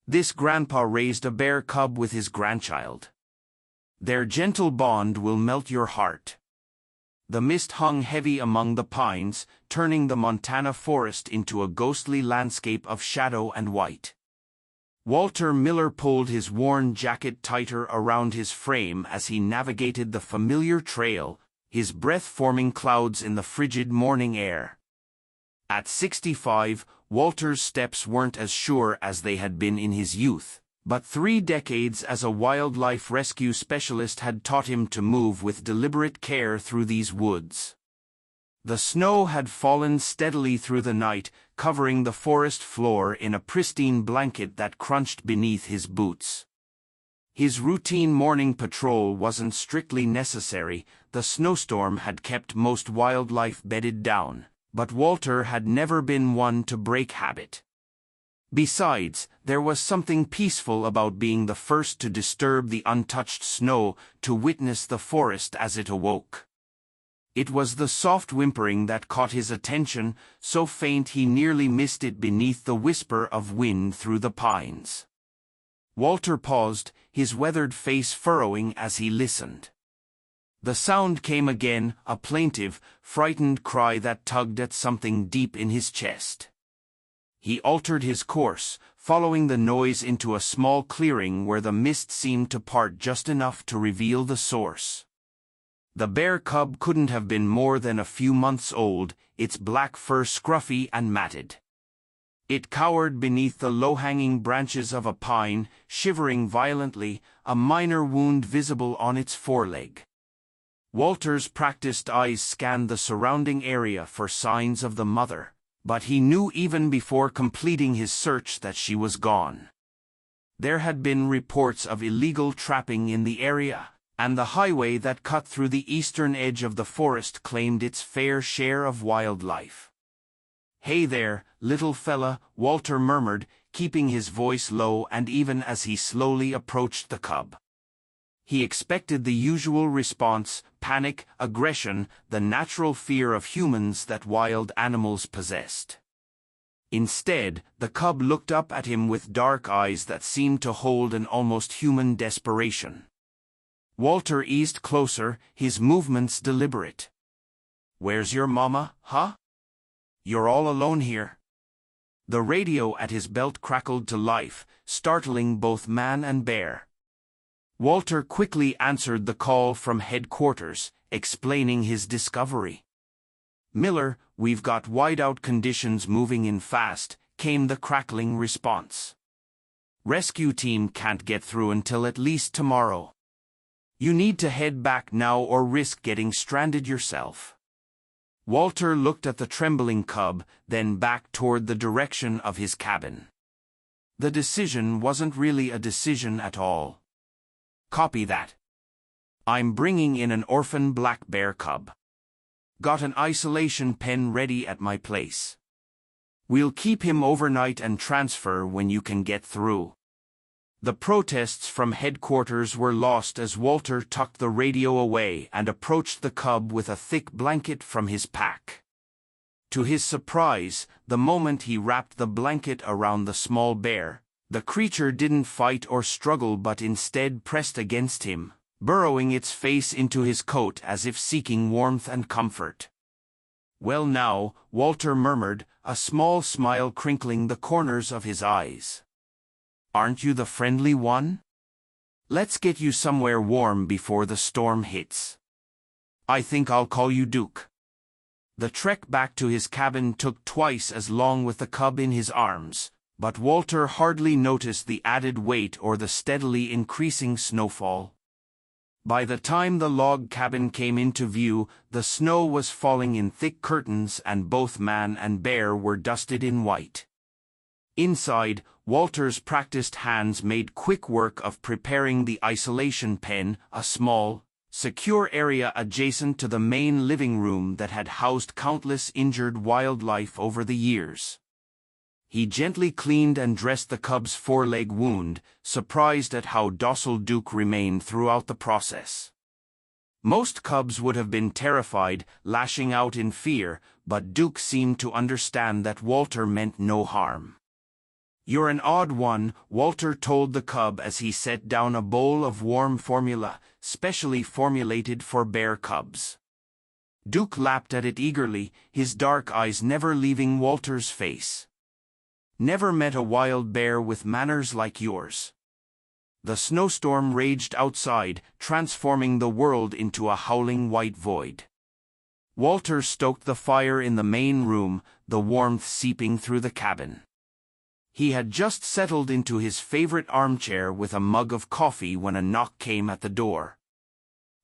This grandpa raised a bear cub with his grandchild. Their gentle bond will melt your heart. The mist hung heavy among the pines, turning the Montana forest into a ghostly landscape of shadow and white. Walter Miller pulled his worn jacket tighter around his frame as he navigated the familiar trail, his breath forming clouds in the frigid morning air. At 65, Walter's steps weren't as sure as they had been in his youth, but 3 decades as a wildlife rescue specialist had taught him to move with deliberate care through these woods. The snow had fallen steadily through the night, covering the forest floor in a pristine blanket that crunched beneath his boots. His routine morning patrol wasn't strictly necessary. The snowstorm had kept most wildlife bedded down, but Walter had never been one to break habit. Besides, there was something peaceful about being the first to disturb the untouched snow, to witness the forest as it awoke. It was the soft whimpering that caught his attention, so faint he nearly missed it beneath the whisper of wind through the pines. Walter paused, his weathered face furrowing as he listened. The sound came again, a plaintive, frightened cry that tugged at something deep in his chest. He altered his course, following the noise into a small clearing where the mist seemed to part just enough to reveal the source. The bear cub couldn't have been more than a few months old, its black fur scruffy and matted. It cowered beneath the low-hanging branches of a pine, shivering violently, a minor wound visible on its foreleg. Walter's practiced eyes scanned the surrounding area for signs of the mother, but he knew even before completing his search that she was gone. There had been reports of illegal trapping in the area, and the highway that cut through the eastern edge of the forest claimed its fair share of wildlife. "Hey there, little fella," Walter murmured, keeping his voice low and even as he slowly approached the cub. He expected the usual response: panic, aggression, the natural fear of humans that wild animals possessed. Instead, the cub looked up at him with dark eyes that seemed to hold an almost human desperation. Walter eased closer, his movements deliberate. "Where's your mama, huh? You're all alone here?" The radio at his belt crackled to life, startling both man and bear. Walter quickly answered the call from headquarters, explaining his discovery. "Miller, we've got whiteout conditions moving in fast," came the crackling response. "Rescue team can't get through until at least tomorrow. You need to head back now or risk getting stranded yourself." Walter looked at the trembling cub, then back toward the direction of his cabin. The decision wasn't really a decision at all. "Copy that. I'm bringing in an orphan black bear cub. Got an isolation pen ready at my place. We'll keep him overnight and transfer when you can get through." The protests from headquarters were lost as Walter tucked the radio away and approached the cub with a thick blanket from his pack. To his surprise, the moment he wrapped the blanket around the small bear, the creature didn't fight or struggle but instead pressed against him, burrowing its face into his coat as if seeking warmth and comfort. "Well now," Walter murmured, a small smile crinkling the corners of his eyes. "Aren't you the friendly one? Let's get you somewhere warm before the storm hits. I think I'll call you Duke." The trek back to his cabin took twice as long with the cub in his arms, but Walter hardly noticed the added weight or the steadily increasing snowfall. By the time the log cabin came into view, the snow was falling in thick curtains and both man and bear were dusted in white. Inside, Walter's practiced hands made quick work of preparing the isolation pen, a small, secure area adjacent to the main living room that had housed countless injured wildlife over the years. He gently cleaned and dressed the cub's foreleg wound, surprised at how docile Duke remained throughout the process. Most cubs would have been terrified, lashing out in fear, but Duke seemed to understand that Walter meant no harm. "You're an odd one," Walter told the cub as he set down a bowl of warm formula, specially formulated for bear cubs. Duke lapped at it eagerly, his dark eyes never leaving Walter's face. "Never met a wild bear with manners like yours." The snowstorm raged outside, transforming the world into a howling white void. Walter stoked the fire in the main room, the warmth seeping through the cabin. He had just settled into his favorite armchair with a mug of coffee when a knock came at the door.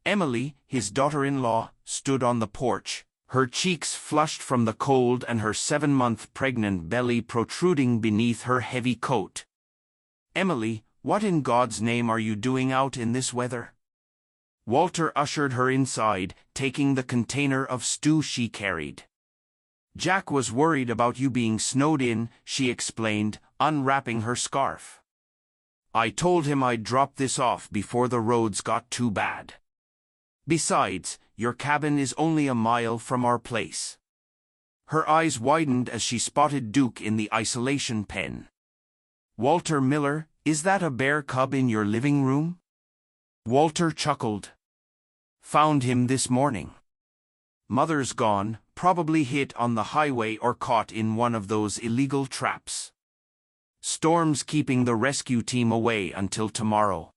Emily, his daughter-in-law, stood on the porch, her cheeks flushed from the cold and her 7-month pregnant belly protruding beneath her heavy coat. "Emily, what in God's name are you doing out in this weather?" Walter ushered her inside, taking the container of stew she carried. "Jack was worried about you being snowed in," she explained, unwrapping her scarf. "I told him I'd drop this off before the roads got too bad. Besides, your cabin is only a mile from our place." Her eyes widened as she spotted Duke in the isolation pen. "Walter Miller, is that a bear cub in your living room?" Walter chuckled. "Found him this morning. Mother's gone, probably hit on the highway or caught in one of those illegal traps. Storm's keeping the rescue team away until tomorrow."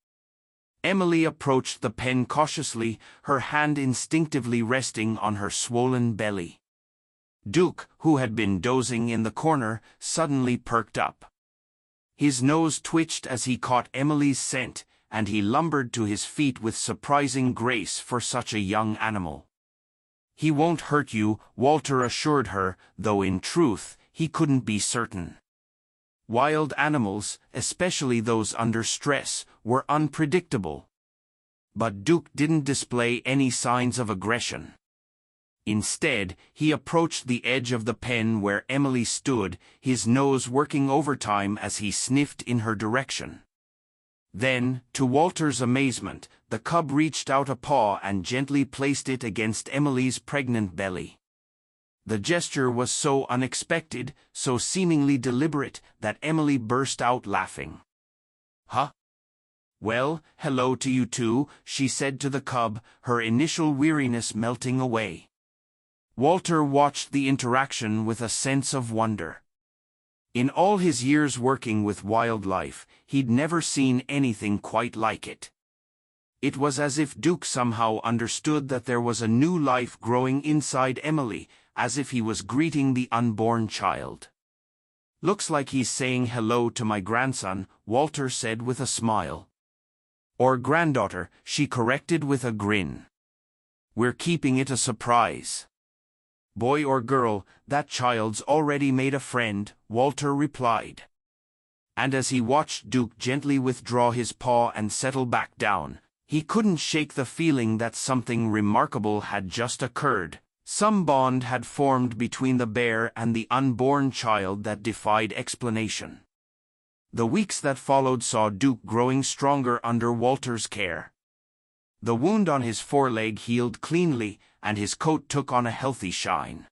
Emily approached the pen cautiously, her hand instinctively resting on her swollen belly. Duke, who had been dozing in the corner, suddenly perked up. His nose twitched as he caught Emily's scent, and he lumbered to his feet with surprising grace for such a young animal. "He won't hurt you," Walter assured her, though in truth, he couldn't be certain. Wild animals, especially those under stress, were unpredictable. But Duke didn't display any signs of aggression. Instead, he approached the edge of the pen where Emily stood, his nose working overtime as he sniffed in her direction. Then, to Walter's amazement, the cub reached out a paw and gently placed it against Emily's pregnant belly. The gesture was so unexpected, so seemingly deliberate, that Emily burst out laughing. "Huh? Well, hello to you too," she said to the cub, her initial weariness melting away. Walter watched the interaction with a sense of wonder. In all his years working with wildlife, he'd never seen anything quite like it. It was as if Duke somehow understood that there was a new life growing inside Emily, as if he was greeting the unborn child. "Looks like he's saying hello to my grandson," Walter said with a smile. "Or granddaughter," she corrected with a grin. "We're keeping it a surprise." "Boy or girl, that child's already made a friend," Walter replied. And as he watched Duke gently withdraw his paw and settle back down, he couldn't shake the feeling that something remarkable had just occurred. Some bond had formed between the bear and the unborn child that defied explanation. The weeks that followed saw Duke growing stronger under Walter's care. The wound on his foreleg healed cleanly, and his coat took on a healthy shine.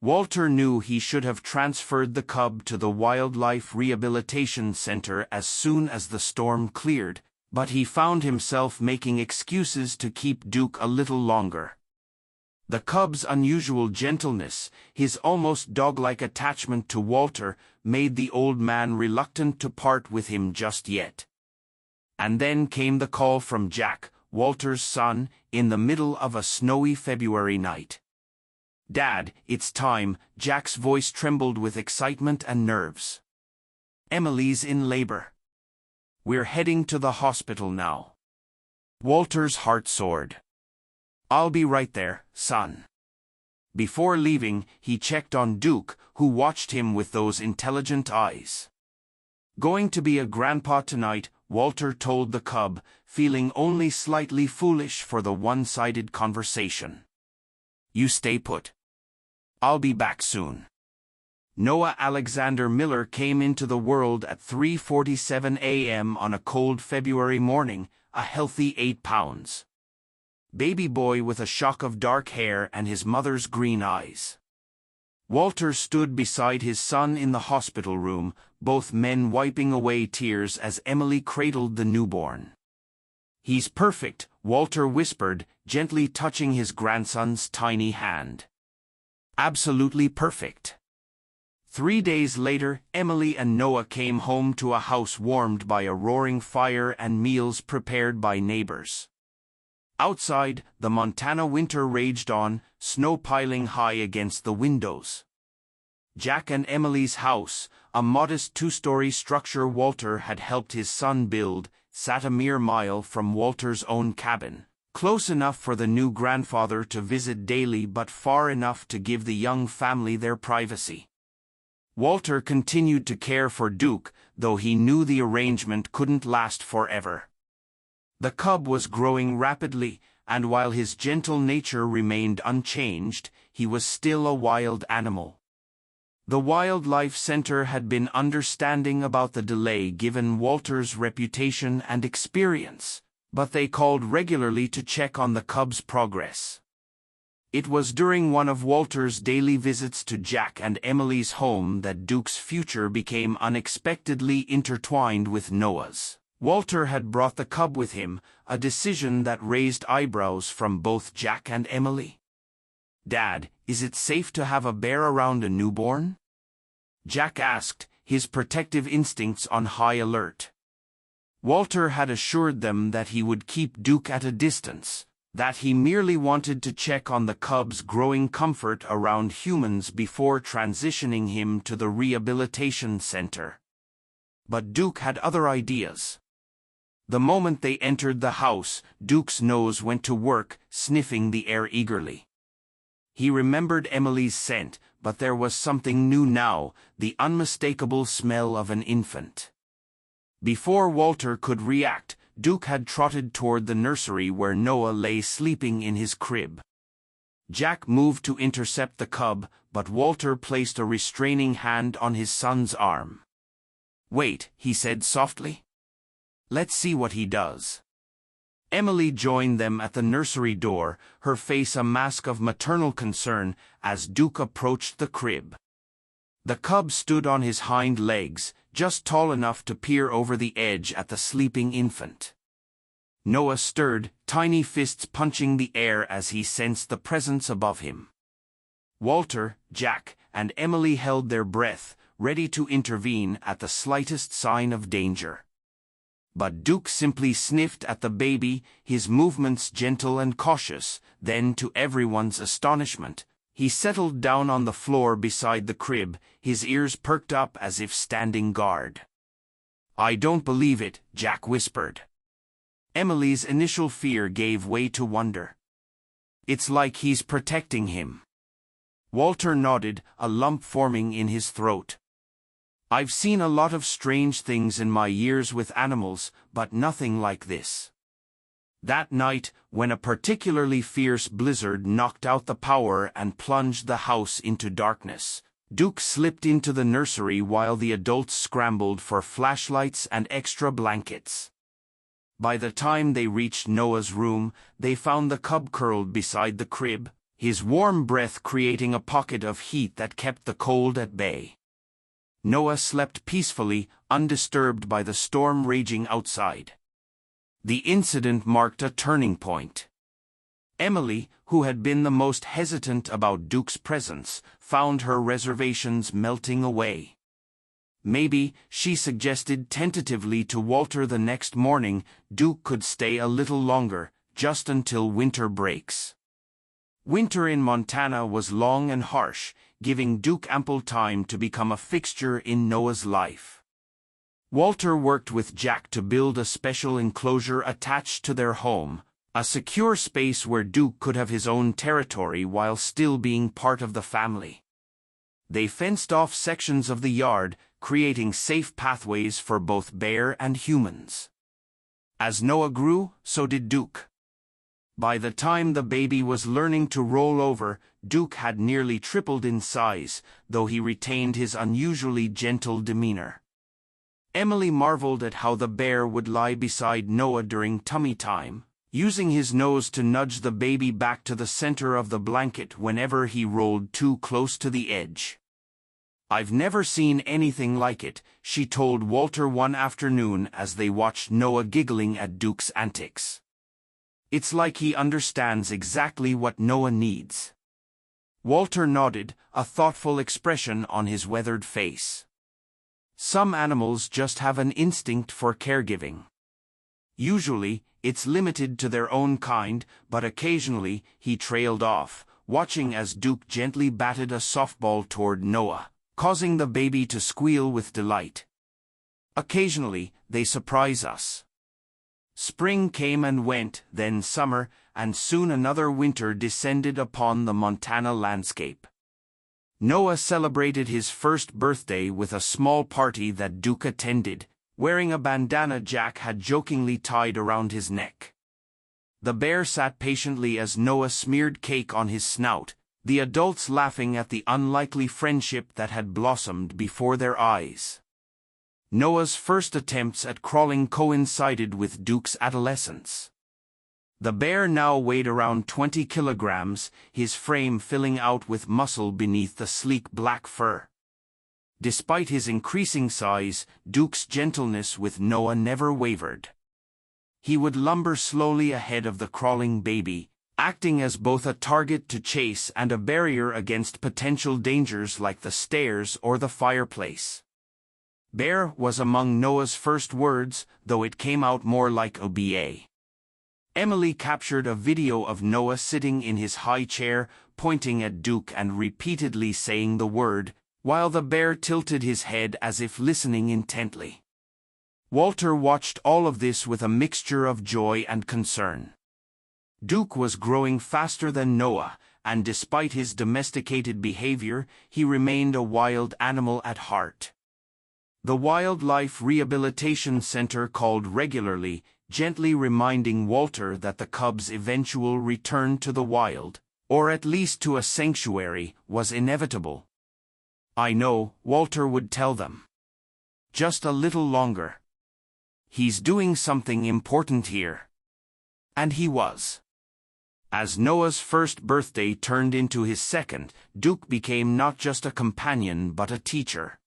Walter knew he should have transferred the cub to the Wildlife Rehabilitation Center as soon as the storm cleared, but he found himself making excuses to keep Duke a little longer. The cub's unusual gentleness, his almost dog-like attachment to Walter, made the old man reluctant to part with him just yet. And then came the call from Jack, Walter's son, in the middle of a snowy February night. "Dad, it's time," Jack's voice trembled with excitement and nerves. "Emily's in labor. We're heading to the hospital now." Walter's heart soared. "I'll be right there, son." Before leaving, he checked on Duke, who watched him with those intelligent eyes. "Going to be a grandpa tonight," Walter told the cub, feeling only slightly foolish for the one-sided conversation. "You stay put. I'll be back soon." Noah Alexander Miller came into the world at 3:47 a.m. on a cold February morning, a healthy 8 pounds. Baby boy with a shock of dark hair and his mother's green eyes. Walter stood beside his son in the hospital room, both men wiping away tears as Emily cradled the newborn. "He's perfect," Walter whispered, gently touching his grandson's tiny hand. "Absolutely perfect." 3 days later, Emily and Noah came home to a house warmed by a roaring fire and meals prepared by neighbors. Outside, the Montana winter raged on, snow piling high against the windows. Jack and Emily's house, a modest 2-story structure Walter had helped his son build, sat a mere mile from Walter's own cabin, close enough for the new grandfather to visit daily but far enough to give the young family their privacy. Walter continued to care for Duke, though he knew the arrangement couldn't last forever. The cub was growing rapidly, and while his gentle nature remained unchanged, he was still a wild animal. The Wildlife Center had been understanding about the delay given Walter's reputation and experience, but they called regularly to check on the cub's progress. It was during one of Walter's daily visits to Jack and Emily's home that Duke's future became unexpectedly intertwined with Noah's. Walter had brought the cub with him, a decision that raised eyebrows from both Jack and Emily. "Dad, is it safe to have a bear around a newborn?" Jack asked, his protective instincts on high alert. Walter had assured them that he would keep Duke at a distance, that he merely wanted to check on the cub's growing comfort around humans before transitioning him to the rehabilitation center. But Duke had other ideas. The moment they entered the house, Duke's nose went to work, sniffing the air eagerly. He remembered Emily's scent, but there was something new now, the unmistakable smell of an infant. Before Walter could react, Duke had trotted toward the nursery where Noah lay sleeping in his crib. Jack moved to intercept the cub, but Walter placed a restraining hand on his son's arm. "Wait," he said softly. "Let's see what he does." Emily joined them at the nursery door, her face a mask of maternal concern as Duke approached the crib. The cub stood on his hind legs, just tall enough to peer over the edge at the sleeping infant. Noah stirred, tiny fists punching the air as he sensed the presence above him. Walter, Jack, and Emily held their breath, ready to intervene at the slightest sign of danger. But Duke simply sniffed at the baby, his movements gentle and cautious. Then, to everyone's astonishment, he settled down on the floor beside the crib, his ears perked up as if standing guard. "I don't believe it," Jack whispered. Emily's initial fear gave way to wonder. "It's like he's protecting him." Walter nodded, a lump forming in his throat. "I've seen a lot of strange things in my years with animals, but nothing like this." That night, when a particularly fierce blizzard knocked out the power and plunged the house into darkness, Duke slipped into the nursery while the adults scrambled for flashlights and extra blankets. By the time they reached Noah's room, they found the cub curled beside the crib, his warm breath creating a pocket of heat that kept the cold at bay. Noah slept peacefully, undisturbed by the storm raging outside. The incident marked a turning point. Emily, who had been the most hesitant about Duke's presence, found her reservations melting away. "Maybe," she suggested tentatively to Walter the next morning, "Duke could stay a little longer, just until winter breaks." Winter in Montana was long and harsh, giving Duke ample time to become a fixture in Noah's life. Walter worked with Jack to build a special enclosure attached to their home, a secure space where Duke could have his own territory while still being part of the family. They fenced off sections of the yard, creating safe pathways for both bear and humans. As Noah grew, so did Duke. By the time the baby was learning to roll over, Duke had nearly tripled in size, though he retained his unusually gentle demeanor. Emily marveled at how the bear would lie beside Noah during tummy time, using his nose to nudge the baby back to the center of the blanket whenever he rolled too close to the edge. "I've never seen anything like it," she told Walter one afternoon as they watched Noah giggling at Duke's antics. "It's like he understands exactly what Noah needs." Walter nodded, a thoughtful expression on his weathered face. "Some animals just have an instinct for caregiving. Usually, it's limited to their own kind, but occasionally," he trailed off, watching as Duke gently batted a softball toward Noah, causing the baby to squeal with delight. "Occasionally, they surprise us." Spring came and went, then summer, and soon another winter descended upon the Montana landscape. Noah celebrated his first birthday with a small party that Duke attended, wearing a bandana Jack had jokingly tied around his neck. The bear sat patiently as Noah smeared cake on his snout, the adults laughing at the unlikely friendship that had blossomed before their eyes. Noah's first attempts at crawling coincided with Duke's adolescence. The bear now weighed around 20 kilograms, his frame filling out with muscle beneath the sleek black fur. Despite his increasing size, Duke's gentleness with Noah never wavered. He would lumber slowly ahead of the crawling baby, acting as both a target to chase and a barrier against potential dangers like the stairs or the fireplace. "Bear" was among Noah's first words, though it came out more like "oba." Emily captured a video of Noah sitting in his high chair, pointing at Duke and repeatedly saying the word, while the bear tilted his head as if listening intently. Walter watched all of this with a mixture of joy and concern. Duke was growing faster than Noah, and despite his domesticated behavior, he remained a wild animal at heart. The Wildlife Rehabilitation Center called regularly, gently reminding Walter that the cub's eventual return to the wild, or at least to a sanctuary, was inevitable. "I know," Walter would tell them. "Just a little longer. He's doing something important here." And he was. As Noah's first birthday turned into his second, Duke became not just a companion but a teacher.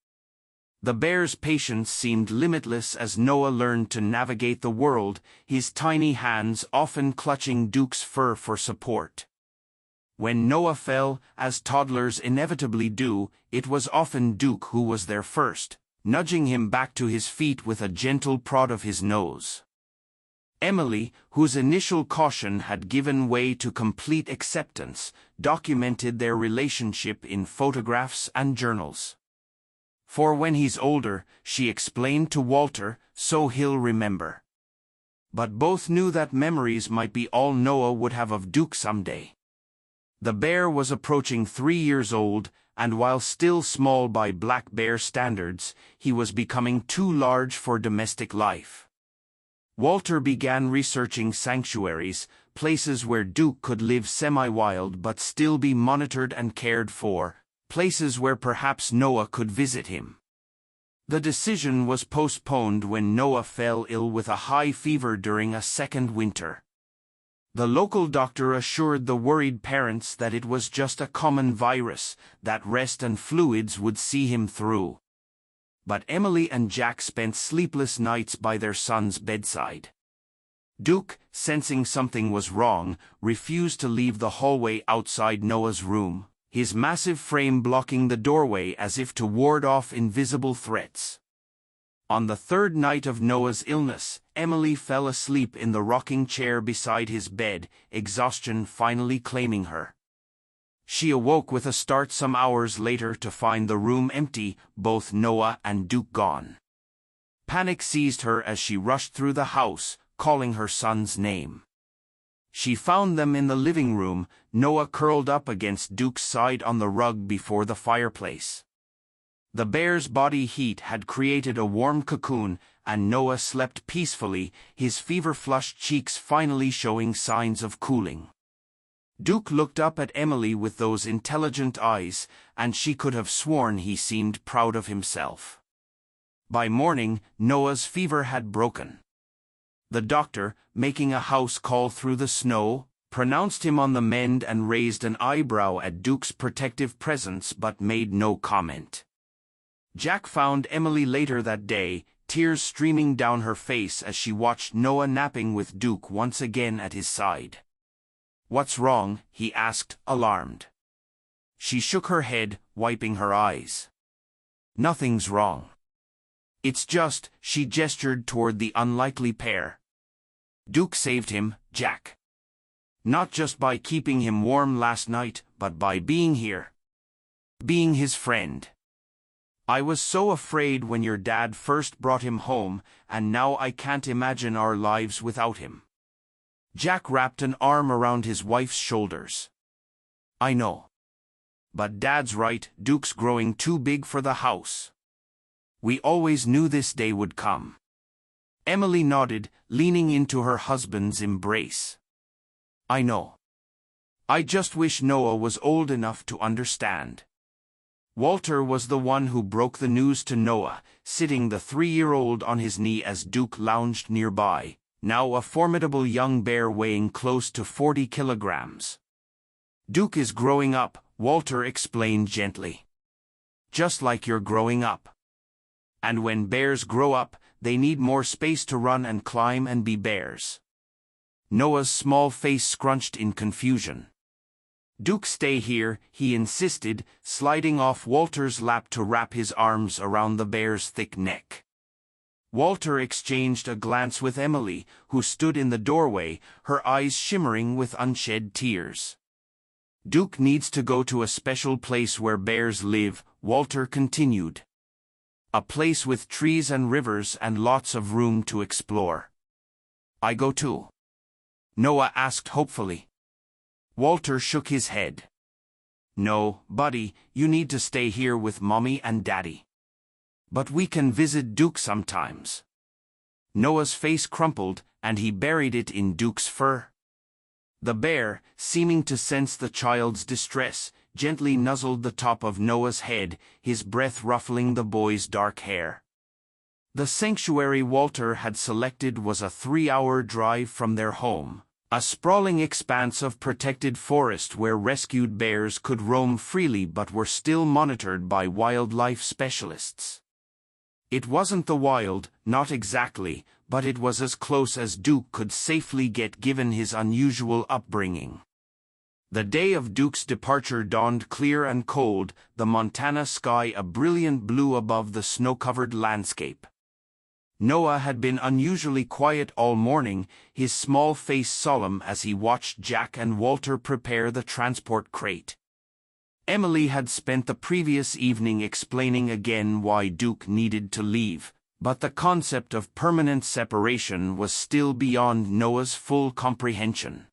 The bear's patience seemed limitless as Noah learned to navigate the world, his tiny hands often clutching Duke's fur for support. When Noah fell, as toddlers inevitably do, it was often Duke who was there first, nudging him back to his feet with a gentle prod of his nose. Emily, whose initial caution had given way to complete acceptance, documented their relationship in photographs and journals. "For when he's older," she explained to Walter, "so he'll remember." But both knew that memories might be all Noah would have of Duke someday. The bear was approaching 3 years old, and while still small by black bear standards, he was becoming too large for domestic life. Walter began researching sanctuaries, places where Duke could live semi-wild but still be monitored and cared for, places where perhaps Noah could visit him. The decision was postponed when Noah fell ill with a high fever during a second winter. The local doctor assured the worried parents that it was just a common virus, that rest and fluids would see him through. But Emily and Jack spent sleepless nights by their son's bedside. Duke, sensing something was wrong, refused to leave the hallway outside Noah's room, his massive frame blocking the doorway as if to ward off invisible threats. On the third night of Noah's illness, Emily fell asleep in the rocking chair beside his bed, exhaustion finally claiming her. She awoke with a start some hours later to find the room empty, both Noah and Duke gone. Panic seized her as she rushed through the house, calling her son's name. She found them in the living room, Noah curled up against Duke's side on the rug before the fireplace. The bear's body heat had created a warm cocoon, and Noah slept peacefully, his fever-flushed cheeks finally showing signs of cooling. Duke looked up at Emily with those intelligent eyes, and she could have sworn he seemed proud of himself. By morning, Noah's fever had broken. The doctor, making a house call through the snow, pronounced him on the mend and raised an eyebrow at Duke's protective presence but made no comment. Jack found Emily later that day, tears streaming down her face as she watched Noah napping with Duke once again at his side. "What's wrong?" he asked, alarmed. She shook her head, wiping her eyes. "Nothing's wrong. It's just," she gestured toward the unlikely pair. "Duke saved him, Jack. Not just by keeping him warm last night, but by being here. Being his friend. I was so afraid when your dad first brought him home, and now I can't imagine our lives without him." Jack wrapped an arm around his wife's shoulders. "I know. But Dad's right, Duke's growing too big for the house. We always knew this day would come." Emily nodded, leaning into her husband's embrace. "I know. I just wish Noah was old enough to understand." Walter was the one who broke the news to Noah, sitting the 3-year-old on his knee as Duke lounged nearby, now a formidable young bear weighing close to 40 kilograms. "Duke is growing up," Walter explained gently. "Just like you're growing up. And when bears grow up, they need more space to run and climb and be bears." Noah's small face scrunched in confusion. "Duke, stay here," he insisted, sliding off Walter's lap to wrap his arms around the bear's thick neck. Walter exchanged a glance with Emily, who stood in the doorway, her eyes shimmering with unshed tears. "Duke needs to go to a special place where bears live," Walter continued. "A place with trees and rivers and lots of room to explore." "I go too?" Noah asked hopefully. Walter shook his head. "No, buddy, you need to stay here with Mommy and Daddy. But we can visit Duke sometimes." Noah's face crumpled, and he buried it in Duke's fur. The bear, seeming to sense the child's distress, gently nuzzled the top of Noah's head, his breath ruffling the boy's dark hair. The sanctuary Walter had selected was a 3-hour drive from their home, a sprawling expanse of protected forest where rescued bears could roam freely but were still monitored by wildlife specialists. It wasn't the wild, not exactly, but it was as close as Duke could safely get given his unusual upbringing. The day of Duke's departure dawned clear and cold, the Montana sky a brilliant blue above the snow-covered landscape. Noah had been unusually quiet all morning, his small face solemn as he watched Jack and Walter prepare the transport crate. Emily had spent the previous evening explaining again why Duke needed to leave, but the concept of permanent separation was still beyond Noah's full comprehension.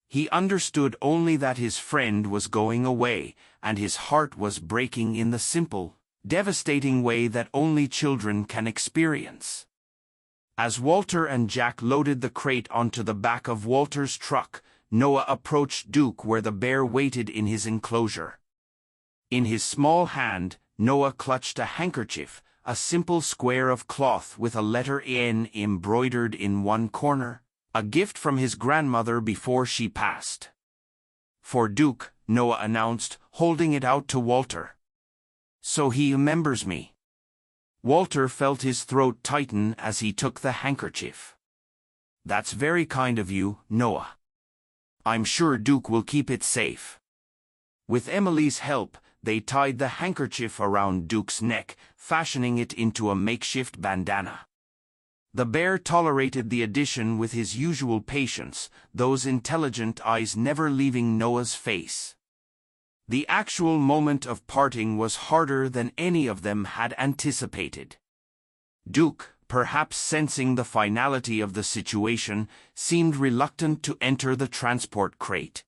He understood only that his friend was going away, and his heart was breaking in the simple, devastating way that only children can experience. As Walter and Jack loaded the crate onto the back of Walter's truck, Noah approached Duke where the bear waited in his enclosure. In his small hand, Noah clutched a handkerchief, a simple square of cloth with a letter N embroidered in one corner, a gift from his grandmother before she passed. "For Duke," Noah announced, holding it out to Walter. "So he remembers me." Walter felt his throat tighten as he took the handkerchief. "That's very kind of you, Noah. I'm sure Duke will keep it safe." With Emily's help, they tied the handkerchief around Duke's neck, fashioning it into a makeshift bandana. The bear tolerated the addition with his usual patience, those intelligent eyes never leaving Noah's face. The actual moment of parting was harder than any of them had anticipated. Duke, perhaps sensing the finality of the situation, seemed reluctant to enter the transport crate.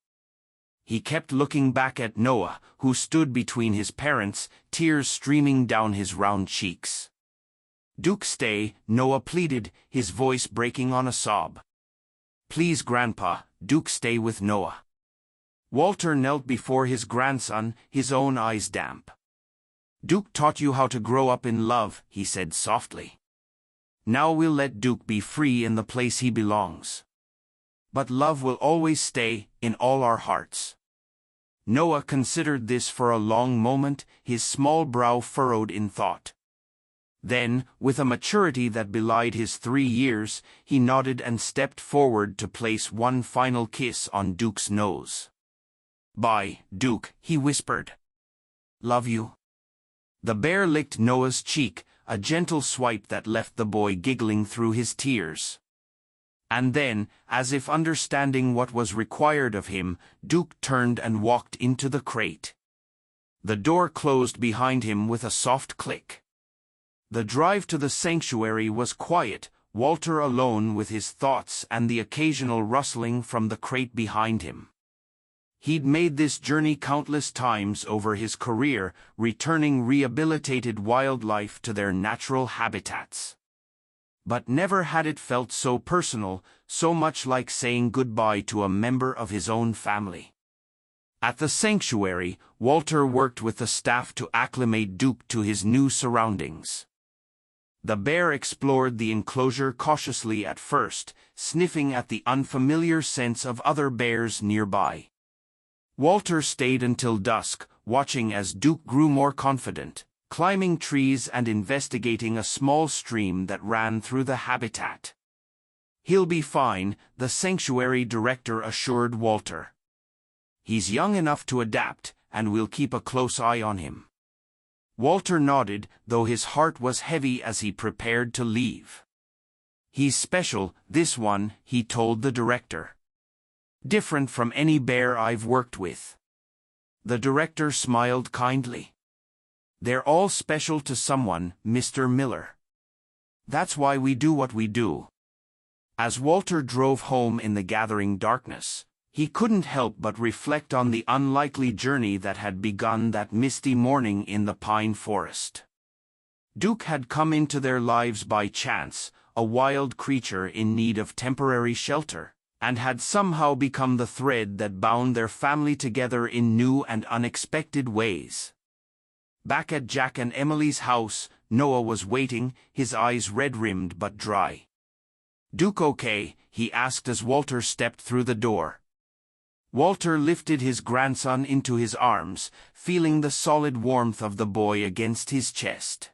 He kept looking back at Noah, who stood between his parents, tears streaming down his round cheeks. "Duke, stay," Noah pleaded, his voice breaking on a sob. "Please, Grandpa, Duke, stay with Noah." Walter knelt before his grandson, his own eyes damp. "Duke taught you how to grow up in love," he said softly. Now we'll let Duke be free in the place he belongs. But love will always stay in all our hearts." Noah considered this for a long moment, his small brow furrowed in thought. Then, with a maturity that belied his 3 years, he nodded and stepped forward to place one final kiss on Duke's nose. "Bye, Duke," he whispered. "Love you." The bear licked Noah's cheek, a gentle swipe that left the boy giggling through his tears. And then, as if understanding what was required of him, Duke turned and walked into the crate. The door closed behind him with a soft click. The drive to the sanctuary was quiet, Walter alone with his thoughts and the occasional rustling from the crate behind him. He'd made this journey countless times over his career, returning rehabilitated wildlife to their natural habitats. But never had it felt so personal, so much like saying goodbye to a member of his own family. At the sanctuary, Walter worked with the staff to acclimate Duke to his new surroundings. The bear explored the enclosure cautiously at first, sniffing at the unfamiliar scents of other bears nearby. Walter stayed until dusk, watching as Duke grew more confident, climbing trees and investigating a small stream that ran through the habitat. "He'll be fine," the sanctuary director assured Walter. "He's young enough to adapt, and we'll keep a close eye on him." Walter nodded, though his heart was heavy as he prepared to leave. "He's special, this one," he told the director. "Different from any bear I've worked with." The director smiled kindly. "They're all special to someone, Mr. Miller. That's why we do what we do." As Walter drove home in the gathering darkness, he couldn't help but reflect on the unlikely journey that had begun that misty morning in the pine forest. Duke had come into their lives by chance, a wild creature in need of temporary shelter, and had somehow become the thread that bound their family together in new and unexpected ways. Back at Jack and Emily's house, Noah was waiting, his eyes red-rimmed but dry. "Duke okay?" he asked as Walter stepped through the door. Walter lifted his grandson into his arms, feeling the solid warmth of the boy against his chest.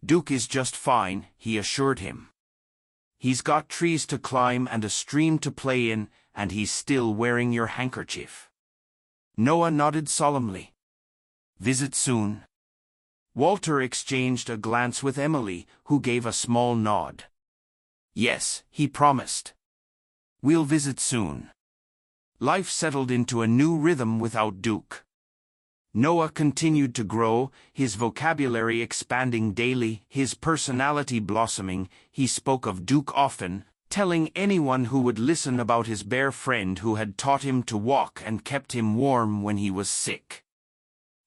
"Duke is just fine," he assured him. "He's got trees to climb and a stream to play in, and he's still wearing your handkerchief." Noah nodded solemnly. "Visit soon?" Walter exchanged a glance with Emily, who gave a small nod. "Yes," he promised. "We'll visit soon." Life settled into a new rhythm without Duke. Noah continued to grow, his vocabulary expanding daily, his personality blossoming. He spoke of Duke often, telling anyone who would listen about his bear friend who had taught him to walk and kept him warm when he was sick.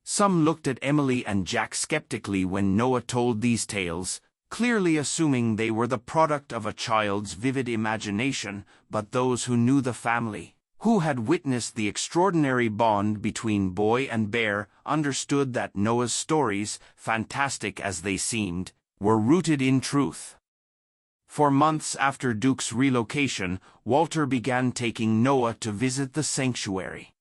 Some looked at Emily and Jack skeptically when Noah told these tales, clearly assuming they were the product of a child's vivid imagination, but those who knew the family, who had witnessed the extraordinary bond between boy and bear, understood that Noah's stories, fantastic as they seemed, were rooted in truth. For months after Duke's relocation, Walter began taking Noah to visit the sanctuary.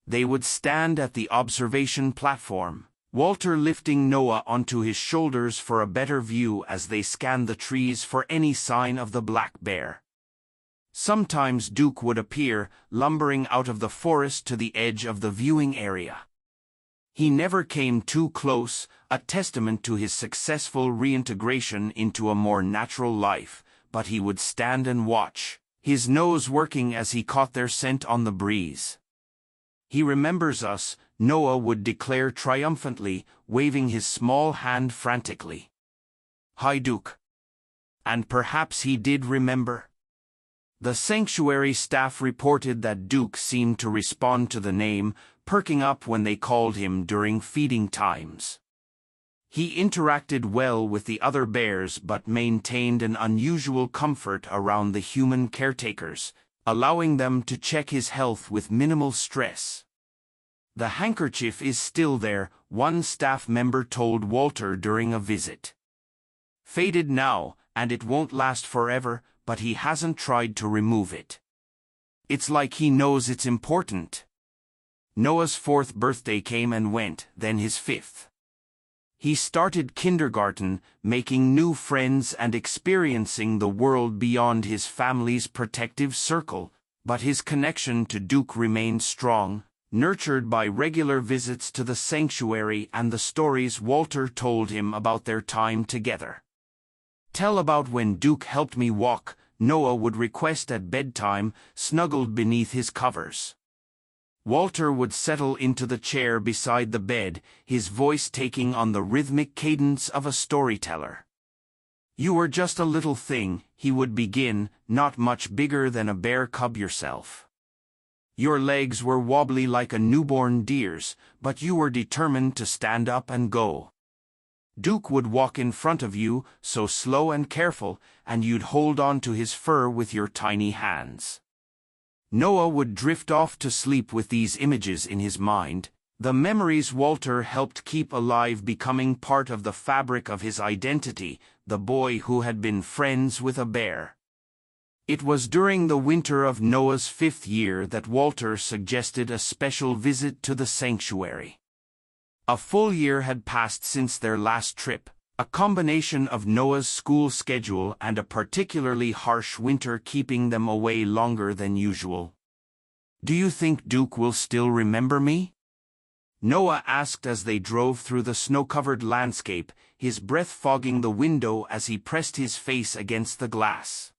They would stand at the observation platform, Walter lifting Noah onto his shoulders for a better view as they scanned the trees for any sign of the black bear. Sometimes Duke would appear, lumbering out of the forest to the edge of the viewing area. He never came too close, a testament to his successful reintegration into a more natural life, but he would stand and watch, his nose working as he caught their scent on the breeze. "He remembers us," Noah would declare triumphantly, waving his small hand frantically. "Hi, Duke." And perhaps he did remember. The sanctuary staff reported that Duke seemed to respond to the name, perking up when they called him during feeding times. He interacted well with the other bears but maintained an unusual comfort around the human caretakers, allowing them to check his health with minimal stress. "The handkerchief is still there," one staff member told Walter during a visit. "Faded now, and it won't last forever, but he hasn't tried to remove it. It's like he knows it's important. Noah's 4th birthday came and went, then his 5th. He started kindergarten, making new friends and experiencing the world beyond his family's protective circle, but his connection to Duke remained strong, nurtured by regular visits to the sanctuary and the stories Walter told him about their time together. "Tell about when Duke helped me walk," Noah would request at bedtime, snuggled beneath his covers. Walter would settle into the chair beside the bed, his voice taking on the rhythmic cadence of a storyteller. "You were just a little thing," he would begin, "not much bigger than a bear cub yourself. Your legs were wobbly like a newborn deer's, but you were determined to stand up and go. Duke would walk in front of you, so slow and careful, and you'd hold on to his fur with your tiny hands." Noah would drift off to sleep with these images in his mind, the memories Walter helped keep alive becoming part of the fabric of his identity, the boy who had been friends with a bear. It was during the winter of Noah's 5th year that Walter suggested a special visit to the sanctuary. A full year had passed since their last trip, a combination of Noah's school schedule and a particularly harsh winter keeping them away longer than usual. "Do you think Duke will still remember me?" Noah asked as they drove through the snow-covered landscape, his breath fogging the window as he pressed his face against the glass.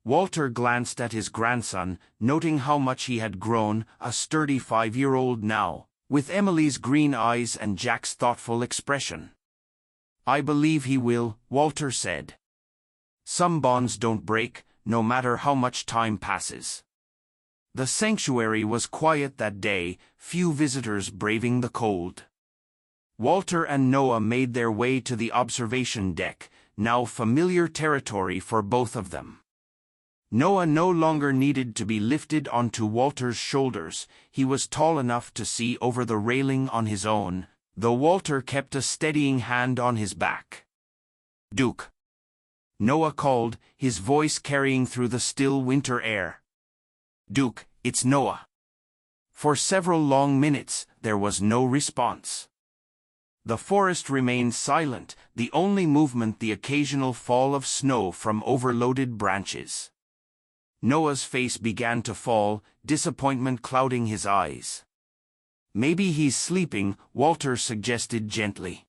Walter glanced at his grandson, noting how much he had grown, a sturdy 5-year-old now, with Emily's green eyes and Jack's thoughtful expression. "I believe he will," Walter said. "Some bonds don't break, no matter how much time passes." The sanctuary was quiet that day, few visitors braving the cold. Walter and Noah made their way to the observation deck, now familiar territory for both of them. Noah no longer needed to be lifted onto Walter's shoulders, he was tall enough to see over the railing on his own, though Walter kept a steadying hand on his back. "Duke," Noah called, his voice carrying through the still winter air. "Duke, it's Noah." For several long minutes, there was no response. The forest remained silent, the only movement the occasional fall of snow from overloaded branches. Noah's face began to fall, disappointment clouding his eyes. "Maybe he's sleeping," Walter suggested gently.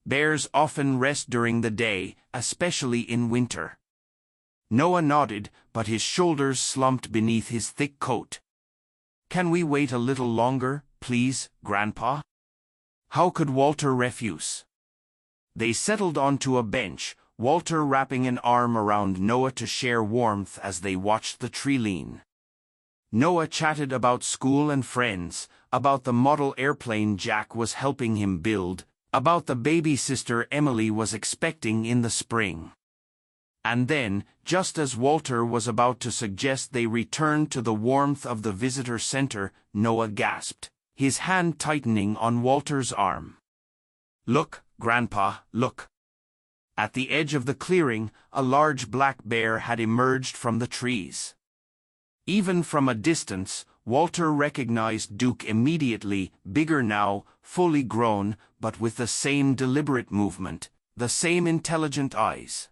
"Bears often rest during the day, especially in winter." Noah nodded, but his shoulders slumped beneath his thick coat. "Can we wait a little longer, please, Grandpa?" How could Walter refuse? They settled onto a bench, Walter wrapping an arm around Noah to share warmth as they watched the tree lean. Noah chatted about school and friends, about the model airplane Jack was helping him build, about the baby sister Emily was expecting in the spring. And then, just as Walter was about to suggest they return to the warmth of the visitor center, Noah gasped, his hand tightening on Walter's arm. "Look, Grandpa, look." At the edge of the clearing, a large black bear had emerged from the trees. Even from a distance, Walter recognized Duke immediately, bigger now, fully grown, but with the same deliberate movement, the same intelligent eyes.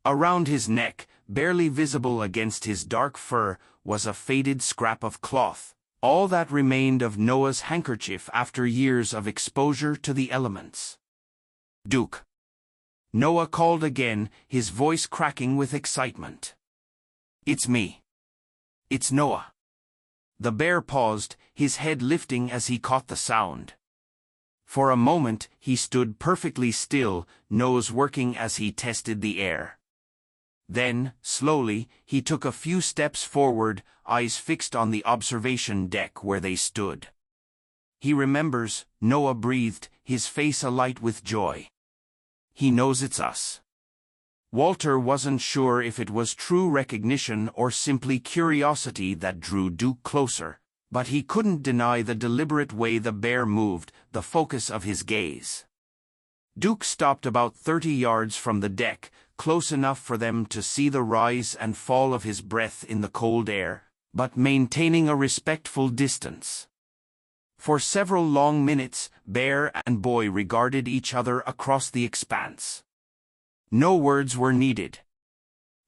Around his neck, barely visible against his dark fur, was a faded scrap of cloth, all that remained of Noah's handkerchief after years of exposure to the elements. "Duke," Noah called again, his voice cracking with excitement. "It's me. It's Noah." The bear paused, his head lifting as he caught the sound. For a moment, he stood perfectly still, nose working as he tested the air. Then, slowly, he took a few steps forward, eyes fixed on the observation deck where they stood. "He remembers," Noah breathed, his face alight with joy. "He knows it's us." Walter wasn't sure if it was true recognition or simply curiosity that drew Duke closer, but he couldn't deny the deliberate way the bear moved, the focus of his gaze. Duke stopped about 30 yards from the deck, close enough for them to see the rise and fall of his breath in the cold air, but maintaining a respectful distance. For several long minutes, bear and boy regarded each other across the expanse. No words were needed.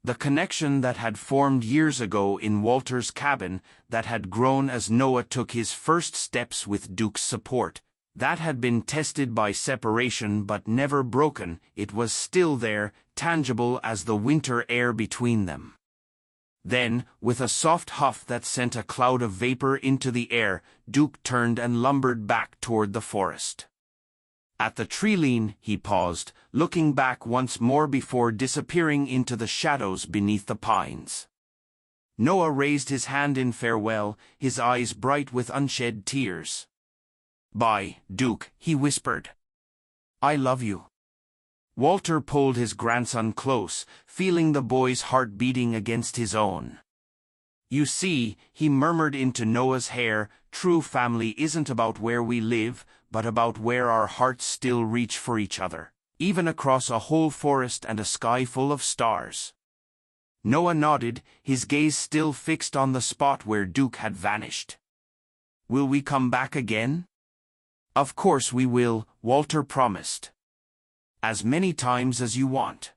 The connection that had formed years ago in Walter's cabin, that had grown as Noah took his first steps with Duke's support, that had been tested by separation but never broken, it was still there, tangible as the winter air between them. Then, with a soft huff that sent a cloud of vapor into the air, Duke turned and lumbered back toward the forest. At the tree-line, he paused, looking back once more before disappearing into the shadows beneath the pines. Noah raised his hand in farewell, his eyes bright with unshed tears. "Bye, Duke," he whispered. "I love you." Walter pulled his grandson close, feeling the boy's heart beating against his own. "You see," he murmured into Noah's hair, "true family isn't about where we live, but about where our hearts still reach for each other, even across a whole forest and a sky full of stars." Noah nodded, his gaze still fixed on the spot where Duke had vanished. "Will we come back again?" "Of course we will," Walter promised. "As many times as you want."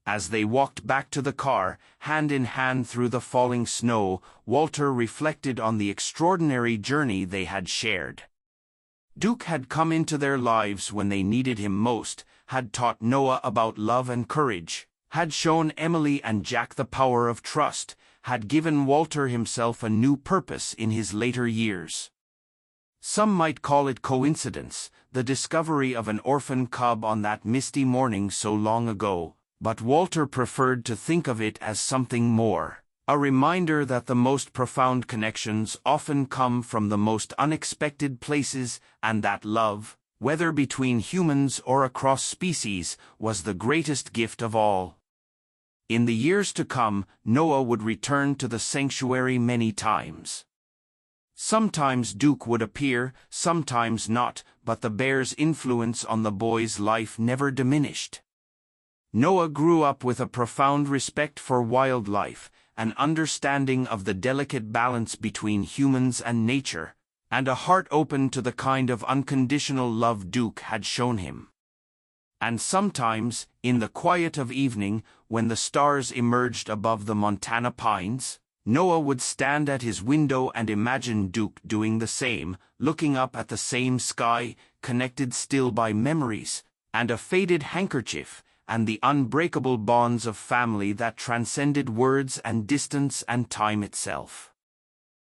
As they walked back to the car, hand in hand through the falling snow, Walter reflected on the extraordinary journey they had shared. Duke had come into their lives when they needed him most, had taught Noah about love and courage, had shown Emily and Jack the power of trust, had given Walter himself a new purpose in his later years. Some might call it coincidence, the discovery of an orphan cub on that misty morning so long ago, but Walter preferred to think of it as something more, a reminder that the most profound connections often come from the most unexpected places, and that love, whether between humans or across species, was the greatest gift of all. In the years to come, Noah would return to the sanctuary many times. Sometimes Duke would appear, sometimes not, but the bear's influence on the boy's life never diminished. Noah grew up with a profound respect for wildlife, an understanding of the delicate balance between humans and nature, and a heart open to the kind of unconditional love Duke had shown him. And sometimes, in the quiet of evening, when the stars emerged above the Montana pines, Noah would stand at his window and imagine Duke doing the same, looking up at the same sky, connected still by memories, and a faded handkerchief, and the unbreakable bonds of family that transcended words and distance and time itself.